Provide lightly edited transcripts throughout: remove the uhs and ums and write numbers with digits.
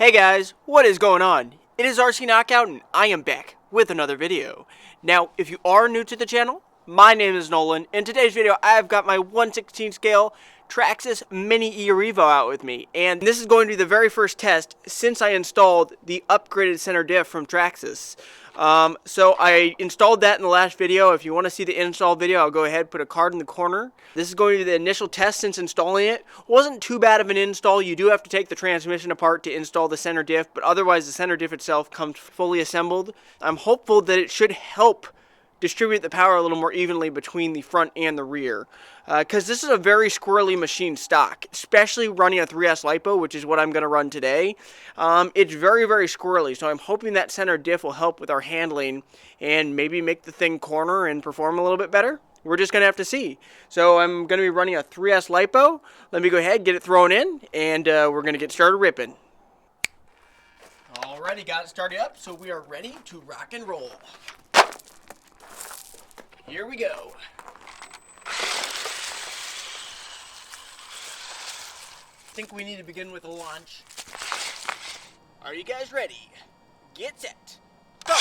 Hey guys, what is going on? It is RC Knockout and I am back with another video. Now, if you are new to the channel, my name is Nolan. In today's video, I've got my 1/16 scale Traxxas Mini E-Revo out with me. And this is going to be the very first test since I installed the upgraded center diff from Traxxas. So I installed that in the last video. If you want to see the install video, I'll go ahead and put a card in the corner. This is going to be the initial test since installing it. Wasn't too bad of an install. You do have to take the transmission apart to install the center diff, but otherwise the center diff itself comes fully assembled. I'm hopeful that it should help distribute the power a little more evenly between the front and the rear. Because this is a very squirrely machine stock, especially running a 3S LiPo, which is what I'm going to run today. It's very, very squirrely, so I'm hoping that center diff will help with our handling and maybe make the thing corner and perform a little bit better. We're just going to have to see. So I'm going to be running a 3S LiPo. Let me go ahead, get it thrown in, and we're going to get started ripping. Alrighty, got it started up, so we are ready to rock and roll. Here we go. I think we need to begin with a launch. Are you guys ready? Get set. Go!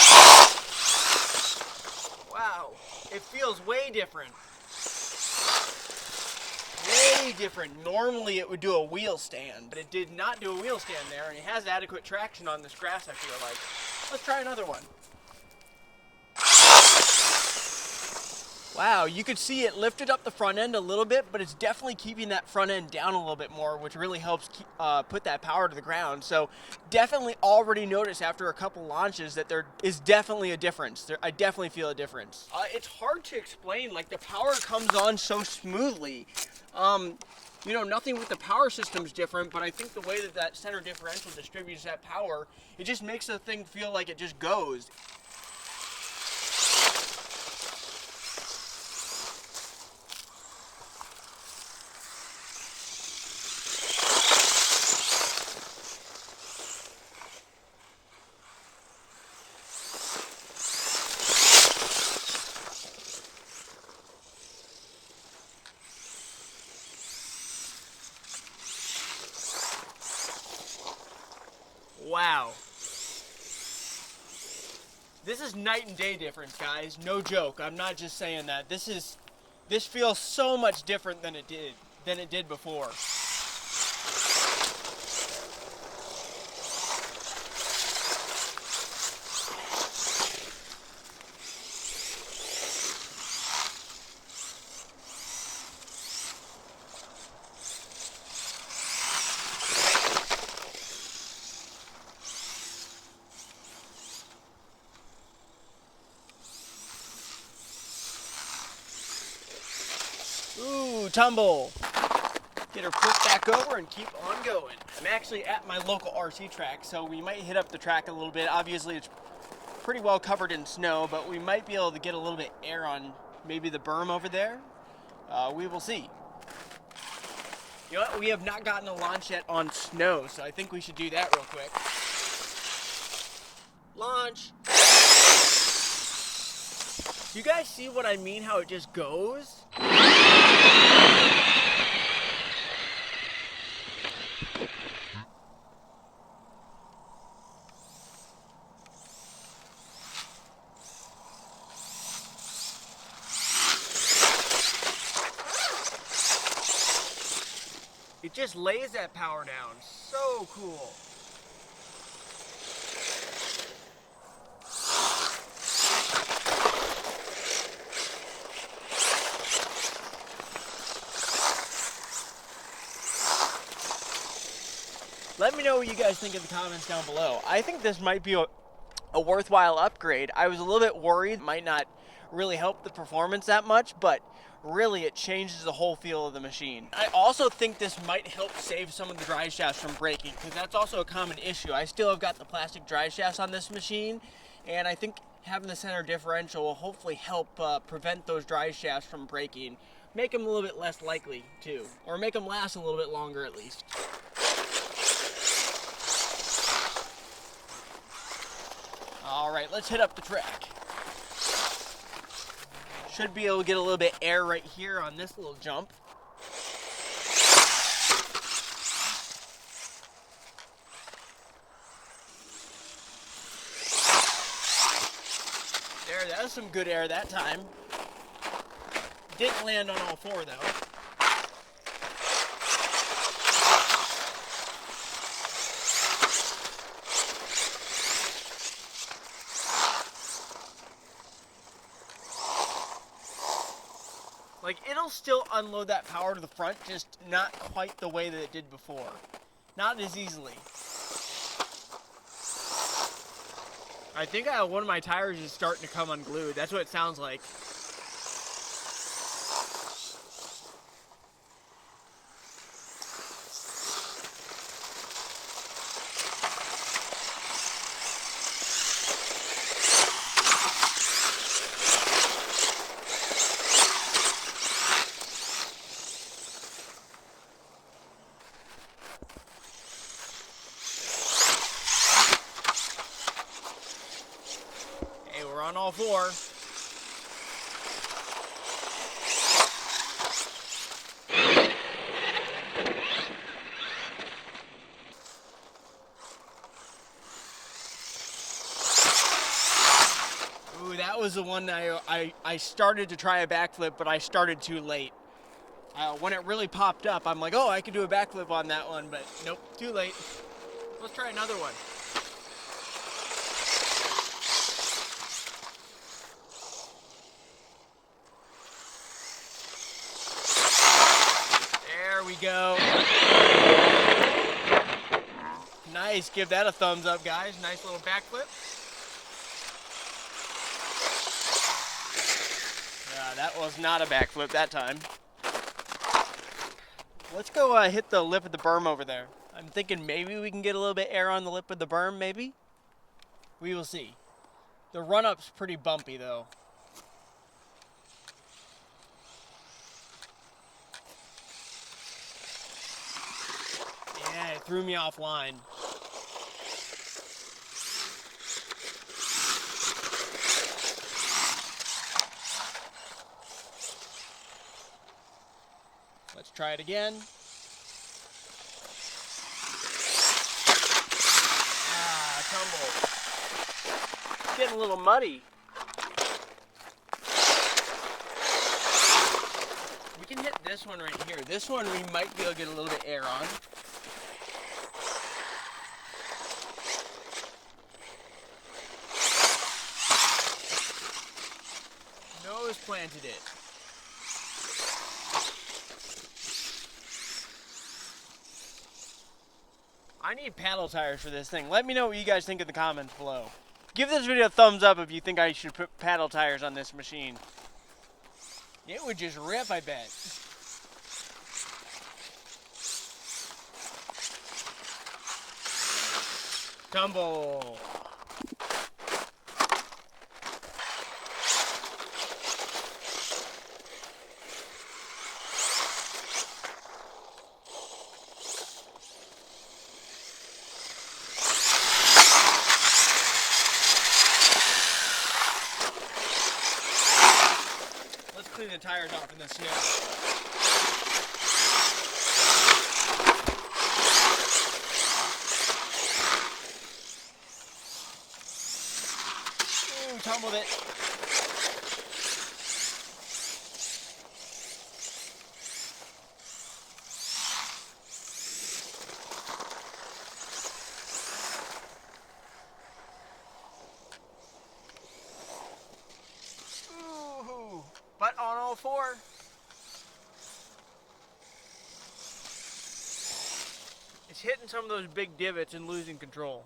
Wow, it feels way different. Way different. Normally it would do a wheel stand, but it did not do a wheel stand there, and it has adequate traction on this grass, I feel like. Let's try another one. Wow, you could see it lifted up the front end a little bit, but it's definitely keeping that front end down a little bit more, which really helps put that power to the ground. So definitely already noticed after a couple launches that there is definitely a difference. I definitely feel a difference. It's hard to explain, like the power comes on so smoothly. You know, nothing with the power system is different, but I think the way that that center differential distributes that power, it just makes the thing feel like it just goes. Wow. This is night and day difference, guys. No joke. I'm not just saying that. This feels so much different than it did before. Ooh, tumble. Get her flipped back over and keep on going. I'm actually at my local RC track, so we might hit up the track a little bit. Obviously, it's pretty well covered in snow, but we might be able to get a little bit air on maybe the berm over there. We will see. You know what? We have not gotten a launch yet on snow, so I think we should do that real quick. Launch. You guys see what I mean? How it just goes? It just lays that power down. So cool. Let me know what you guys think in the comments down below. I think this might be a worthwhile upgrade. I was a little bit worried it might not really help the performance that much, but really it changes the whole feel of the machine. I also think this might help save some of the drive shafts from breaking, because that's also a common issue. I still have got the plastic drive shafts on this machine, and I think having the center differential will hopefully help prevent those drive shafts from breaking. Make them a little bit less likely too, or make them last a little bit longer at least. Alright, let's hit up the track. Should be able to get a little bit of air right here on this little jump. air. That was some good air that time. Didn't land on all four though. Like, it'll still unload that power to the front, just not quite the way that it did before. Not as easily. I think one of my tires is starting to come unglued. That's what it sounds like. We're on all four. Ooh, that was the one I started to try a backflip, but I started too late. When it really popped up, I'm like, oh, I could do a backflip on that one, but nope, too late. Let's try another one. There we go. Nice, give that a thumbs up, guys. Nice little backflip. Yeah, that was not a backflip that time. Let's go hit the lip of the berm over there. I'm thinking maybe we can get a little bit air on the lip of the berm, maybe? We will see. The run-up's pretty bumpy, though. Yeah, it threw me offline. Let's try it again. Ah, tumble. It's getting a little muddy. We can hit this one right here. This one we might be able to get a little bit air on. Nose planted it. I need paddle tires for this thing. Let me know what you guys think in the comments below. Give this video a thumbs up if you think I should put paddle tires on this machine. It would just rip, I bet. Tumble. Clean the tires off in the snow. Ooh, tumbled it. But on all four. It's hitting some of those big divots and losing control.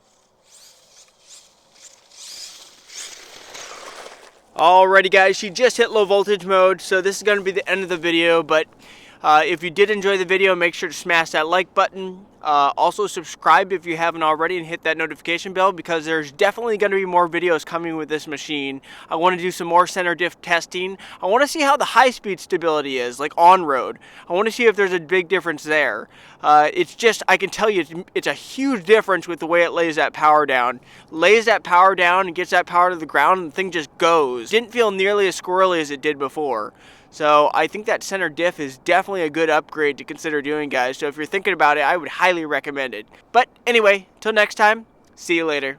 Alrighty guys, she just hit low voltage mode, so this is going to be the end of the video, but if you did enjoy the video, make sure to smash that like button. Also subscribe if you haven't already and hit that notification bell, because there's definitely going to be more videos coming with this machine. I want to do some more center diff testing. I want to see how the high-speed stability is, like on-road. I want to see if there's a big difference there. It's just, I can tell you, it's a huge difference with the way it lays that power down. Lays that power down and gets that power to the ground, and the thing just goes. Didn't feel nearly as squirrely as it did before. So I think that center diff is definitely a good upgrade to consider doing, guys. So if you're thinking about it, I would highly recommend it. But anyway, till next time, see you later.